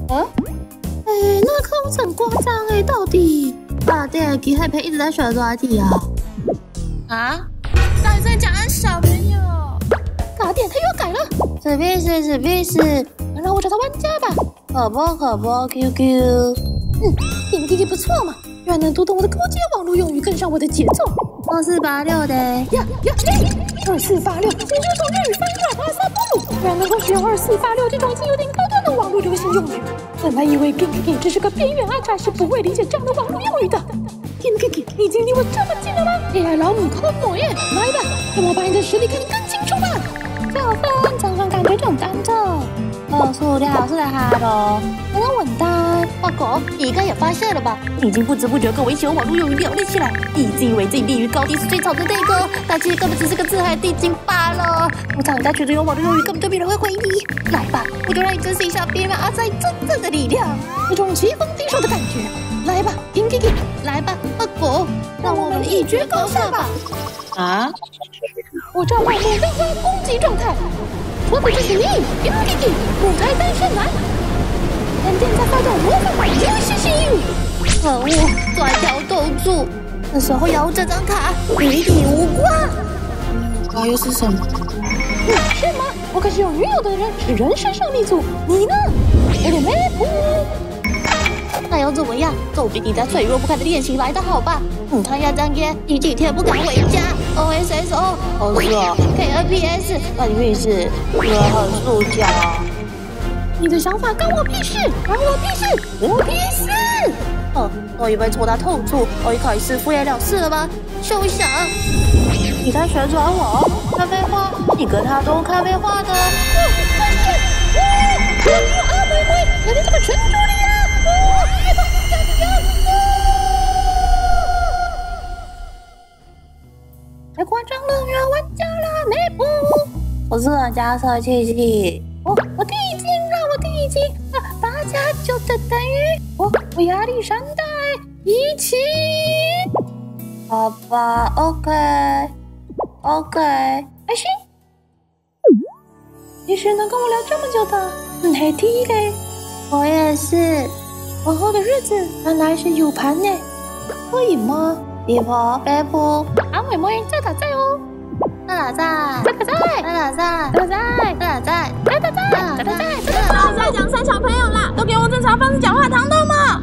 啊？那个客户很夸张到底啊，对，吉海培一直在选软体啊。啊？到底在讲小朋友？打点他又改了。史密斯，让我找到玩家吧。可不 QQ。点 QQ 不错嘛，居然能读懂我的高阶网络用语，跟上我的节奏。2486的呀，2486，先生从日语翻译过来阿萨布鲁，居然能够使用2486这种已经有点高端的网络流行用语。本来以为 PinKiki 只是个边缘阿宅，是不会理解这样的网络用语的。PinKiki，你已经离我这么近了吗 ？AI 老母空魔耶，来吧，让我把你的实力看得更清楚吧。小芬，常常感觉这种单奏。塑料是哈喽，可能稳当。阿狗，你应该也发现了吧？你已经不知不觉跟我一起用网络用语聊了起来。你自以为自己立于高地是最吵的那个，但其实根本只是个自嗨的地精罢了。我常在觉得用网络用语根本就没人会回你。来吧，我就让你见识一下边缘阿仔真正的力量，有种棋逢敌手的感觉。来吧，PinKiki，来吧，阿狗，让我们一决高下吧。啊！我召唤木灯花攻击状态。说的就是你 ，PinKiki，母胎单身男。闪电在发动魔法游戏性。可恶，断条斗住。那时候摇这张卡，与你无关。那又是什么？是吗？我可是有女友的人，是人生胜利组。你呢？有点没谱。那又怎么样？总比你在脆弱不堪的练习来得好吧？看呀，张爷，你几天不敢回家 ？OSSO， 是啊 ，KNPS， 关你屁事？我很塑胶。你的想法关我屁事？关我屁事？我屁事！我以为戳他痛处，我一开始敷衍了事了吗？休想！你在旋转我？看废话，你跟他都看废话的。阿妹妹，你在这个群组里啊！太夸张了，又要玩家了，没谱。我是人家生气气。我第一金，让我第一金，8加9就等于我压力山大一起。好吧 ，OK， 还行。你是能跟我聊这么久的，很低嘞。我也是。往后的日子原来是 U 盘呢，可以吗？别跑，别跑！阿妹妹在打在哦，在哪在？在讲三小朋友啦，都给我正常方式讲话，糖豆吗？